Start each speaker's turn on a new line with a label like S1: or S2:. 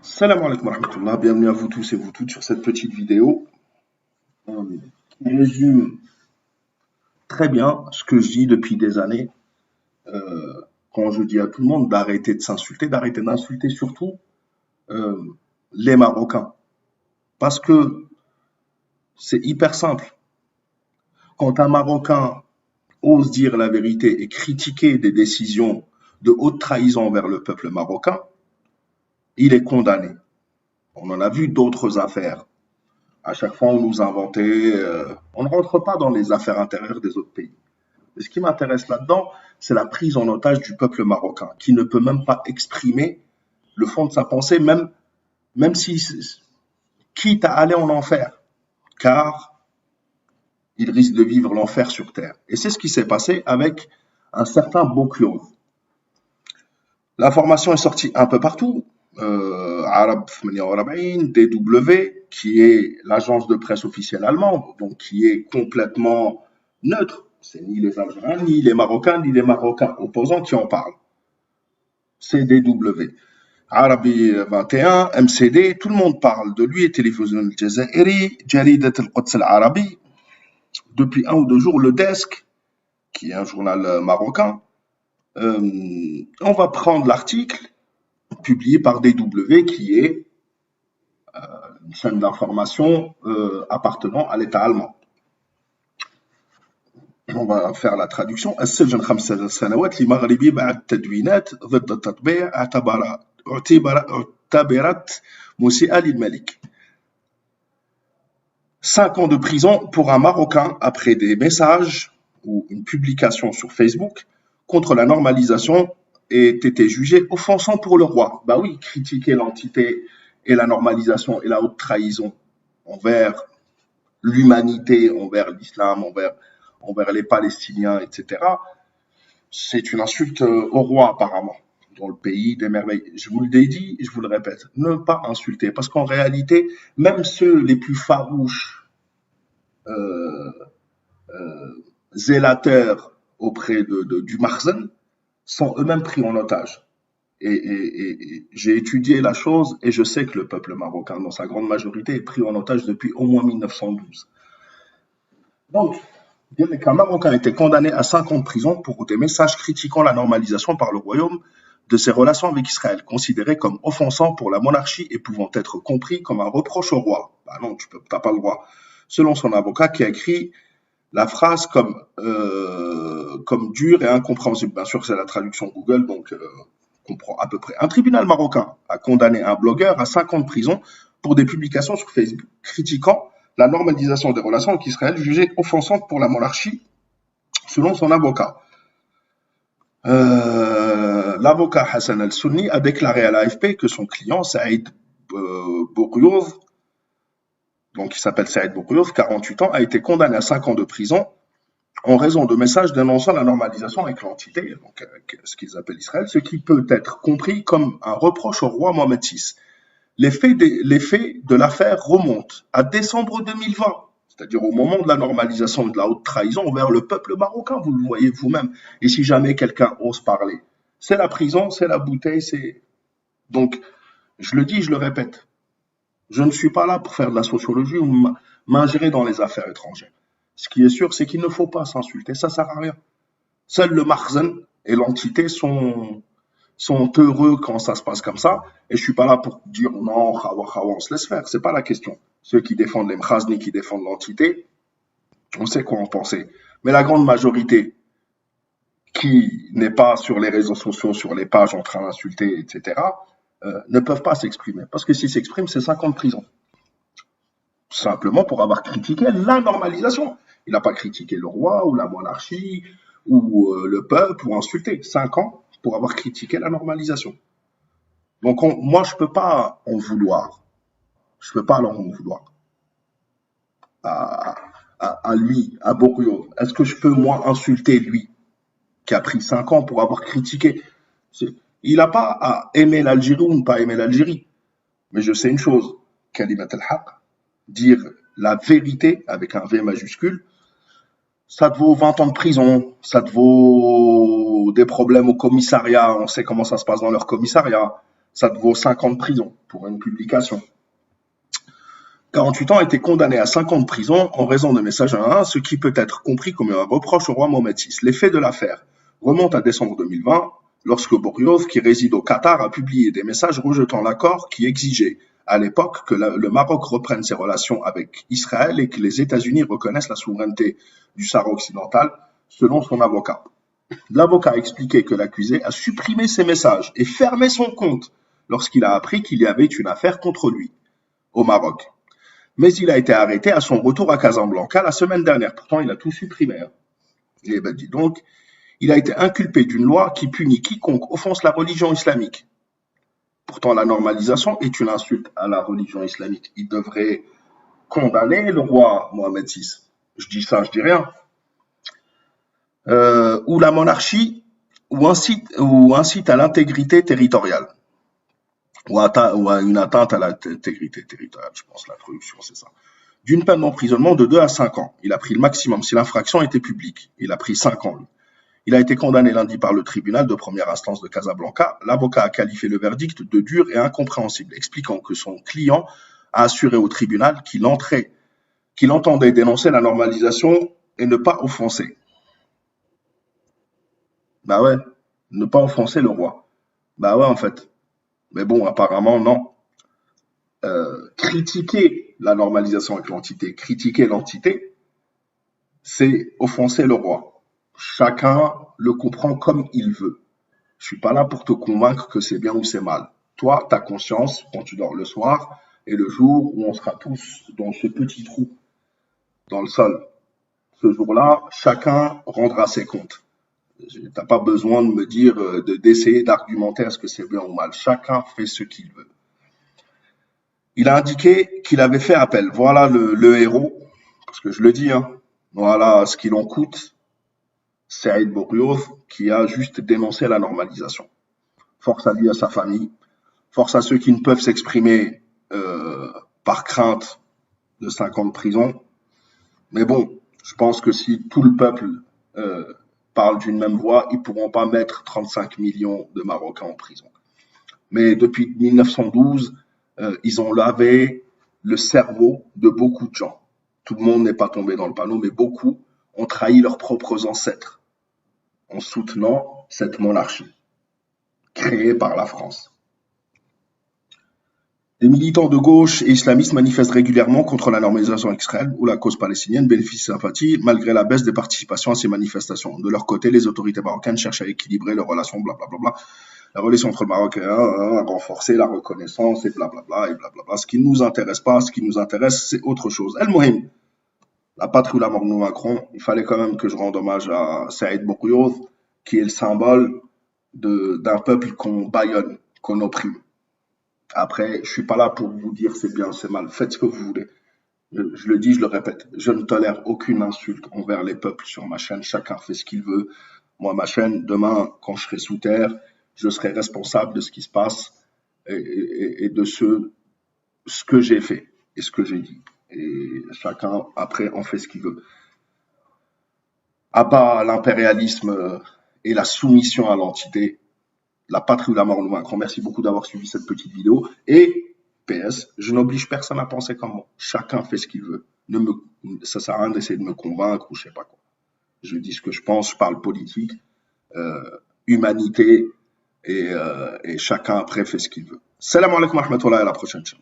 S1: Salam alaikum wa rahmatullah, bienvenue à vous tous et vous toutes sur cette petite vidéo qui résume très bien ce que je dis depuis des années quand je dis à tout le monde d'arrêter de s'insulter, d'arrêter d'insulter surtout euh, les Marocains. Parce que c'est hyper simple. Quand un Marocain ose dire la vérité et critiquer des décisions de haute trahison envers le peuple marocain, il est condamné. On en a vu d'autres affaires. À chaque fois, on nous inventait. On ne rentre pas dans les affaires intérieures des autres pays. Mais ce qui m'intéresse là-dedans, c'est la prise en otage du peuple marocain, qui ne peut même pas exprimer le fond de sa pensée, même si, quitte à aller en enfer, car il risque de vivre l'enfer sur terre. Et c'est ce qui s'est passé avec un certain Bokyo. L'information est sortie un peu partout. Arab 48, DW, qui est l'agence de presse officielle allemande, donc qui est complètement neutre. C'est ni les Algériens, ni les Marocains, ni les Marocains opposants qui en parlent. C'est DW. Arabi 21, MCD, tout le monde parle de lui, Télévision Al-Jazairi, Jaridat Al-Quds Al-Arabi. Depuis 1 ou 2 jours, Le Desk, qui est un journal marocain, on va prendre l'article publié par DW, qui est une chaîne d'information appartenant à l'État allemand. On va faire la traduction. السجن 5 سنوات لمغربي بعد تدوينات ضد التطبيع اعتبرت مسيئة للملك. 5 ans de prison pour un Marocain après des messages ou une publication sur Facebook contre la normalisation ait été jugé offensant pour le roi. Bah oui, critiquer l'entité et la normalisation et la haute trahison envers l'humanité, envers l'islam, envers les Palestiniens, etc., c'est une insulte au roi apparemment, dans le pays des merveilles. Je vous l'ai dit, je vous le répète, ne pas insulter, parce qu'en réalité, même ceux les plus farouches, zélateurs auprès du Marzen, sont eux-mêmes pris en otage. Et j'ai étudié la chose et je sais que le peuple marocain, dans sa grande majorité, est pris en otage depuis au moins 1912. Donc, qu'un Marocain a été condamné à 5 ans de prison pour des messages critiquant la normalisation par le royaume de ses relations avec Israël, considérés comme offensants pour la monarchie et pouvant être compris comme un reproche au roi. Bah non, tu n'as pas le droit. Selon son avocat qui a écrit la phrase comme dure et incompréhensible. Bien sûr, c'est la traduction Google, donc on comprend à peu près. Un tribunal marocain a condamné un blogueur à 5 ans de prison pour des publications sur Facebook critiquant la normalisation des relations avec Israël, jugée offensante pour la monarchie, selon son avocat. L'avocat Hassan al-Sunni a déclaré à l'AFP que son client, Saïd Bouriouz, donc il s'appelle Saïd Bouriouz, 48 ans, a été condamné à 5 ans de prison en raison de messages dénonçant la normalisation avec l'entité, donc avec ce qu'ils appellent Israël, ce qui peut être compris comme un reproche au roi Mohamed VI. Les faits de l'affaire remontent à décembre 2020, c'est-à-dire au moment de la normalisation de la haute trahison envers le peuple marocain, vous le voyez vous-même. Et si jamais quelqu'un ose parler, c'est la prison, c'est la bouteille, c'est... Donc, je le dis, je le répète, je ne suis pas là pour faire de la sociologie ou m'ingérer dans les affaires étrangères. Ce qui est sûr, c'est qu'il ne faut pas s'insulter, ça sert à rien. Seul le Marzen et l'entité sont heureux quand ça se passe comme ça. Et je suis pas là pour dire non, on se laisse faire. C'est pas la question. Ceux qui défendent les Mkhazni, qui défendent l'entité, on sait quoi en penser. Mais la grande majorité qui n'est pas sur les réseaux sociaux, sur les pages en train d'insulter, etc., ne peuvent pas s'exprimer. Parce que s'ils s'expriment, c'est 5 ans de prison. Simplement pour avoir critiqué la normalisation. Il n'a pas critiqué le roi ou la monarchie ou le peuple ou insulté. 5 ans pour avoir critiqué la normalisation. Donc moi, je ne peux pas en vouloir. Je ne peux pas leur en vouloir à, à lui, à Bourgogne. Est-ce que je peux, moi, insulter lui, qui a pris 5 ans pour avoir critiqué? Il n'a pas à aimer l'Algérie ou ne pas aimer l'Algérie. Mais je sais une chose, Kalimat al-Haq, dire la vérité avec un V majuscule, ça te vaut 20 ans de prison, ça te vaut des problèmes au commissariat, on sait comment ça se passe dans leur commissariat, ça te vaut 5 ans de prison pour une publication. 48 ans a été condamné à 5 ans de prison en raison de message à 1, ce qui peut être compris comme un reproche au roi Mohamed VI. Les faits de l'affaire remontent à décembre 2020, lorsque Bouriouf, qui réside au Qatar, a publié des messages rejetant l'accord qui exigeait à l'époque que le Maroc reprenne ses relations avec Israël et que les États-Unis reconnaissent la souveraineté du Sahara occidental, selon son avocat. L'avocat a expliqué que l'accusé a supprimé ces messages et fermé son compte lorsqu'il a appris qu'il y avait une affaire contre lui au Maroc. Mais il a été arrêté à son retour à Casablanca la semaine dernière. Pourtant, il a tout supprimé. Et ben, dis donc, il a été inculpé d'une loi qui punit quiconque offense la religion islamique. Pourtant, la normalisation est une insulte à la religion islamique. Il devrait condamner le roi Mohamed VI. Je dis ça, je dis rien. Ou la monarchie, ou incite à l'intégrité territoriale. Ou à une atteinte à l'intégrité territoriale, je pense, la traduction, c'est ça. D'une peine d'emprisonnement de 2 à 5 ans. Il a pris le maximum si l'infraction était publique. Il a pris 5 ans, lui. Il a été condamné lundi par le tribunal de première instance de Casablanca. L'avocat a qualifié le verdict de dur et incompréhensible, expliquant que son client a assuré au tribunal qu'il entendait dénoncer la normalisation et ne pas offenser. Bah ouais, ne pas offenser le roi. Bah ouais, en fait. Mais bon, apparemment, non. Critiquer la normalisation avec l'entité, critiquer l'entité, c'est offenser le roi. Chacun le comprend comme il veut. Je suis pas là pour te convaincre que c'est bien ou c'est mal. Toi, ta conscience, quand tu dors le soir, et le jour où on sera tous dans ce petit trou, dans le sol. Ce jour-là, chacun rendra ses comptes. T'as pas besoin de me dire, d'essayer d'argumenter est-ce que c'est bien ou mal. Chacun fait ce qu'il veut. Il a indiqué qu'il avait fait appel. Voilà le héros, parce que je le dis, hein, voilà ce qu'il en coûte. Saïd Bouriouf, qui a juste dénoncé la normalisation. Force à lui et à sa famille. Force à ceux qui ne peuvent s'exprimer par crainte de 5 ans de prison. Mais bon, je pense que si tout le peuple parle d'une même voix, ils ne pourront pas mettre 35 millions de Marocains en prison. Mais depuis 1912, ils ont lavé le cerveau de beaucoup de gens. Tout le monde n'est pas tombé dans le panneau, mais beaucoup ont trahi leurs propres ancêtres en soutenant cette monarchie créée par la France. Des militants de gauche et islamistes manifestent régulièrement contre la normalisation d'Israël ou la cause palestinienne bénéficie de sympathie malgré la baisse des participations à ces manifestations. De leur côté, les autorités marocaines cherchent à équilibrer leurs relations, blablabla. La relation entre le Maroc et à renforcer la reconnaissance et blablabla et blablabla. Ce qui ne nous intéresse pas, ce qui nous intéresse, c'est autre chose. El Mohim, la patrie ou la mort de Macron, il fallait quand même que je rende hommage à Saïd Bouriouf, qui est le symbole d'un peuple qu'on bâillonne, qu'on opprime. Après, je suis pas là pour vous dire c'est bien, c'est mal. Faites ce que vous voulez. Je le dis, je le répète. Je ne tolère aucune insulte envers les peuples sur ma chaîne. Chacun fait ce qu'il veut. Moi, ma chaîne, demain, quand je serai sous terre, je serai responsable de ce qui se passe et de ce que j'ai fait et ce que j'ai dit. Et chacun, après, en fait ce qu'il veut. À bas l'impérialisme et la soumission à l'entité, la patrie ou la mort nous vaincront. Merci beaucoup d'avoir suivi cette petite vidéo. Et, PS, je n'oblige personne à penser comme moi. Chacun fait ce qu'il veut. Ça sert à rien d'essayer de me convaincre ou je sais pas quoi. Je dis ce que je pense, je parle politique, humanité, et chacun après fait ce qu'il veut. Salam alaikum wa rahmatullah, à la prochaine chaîne.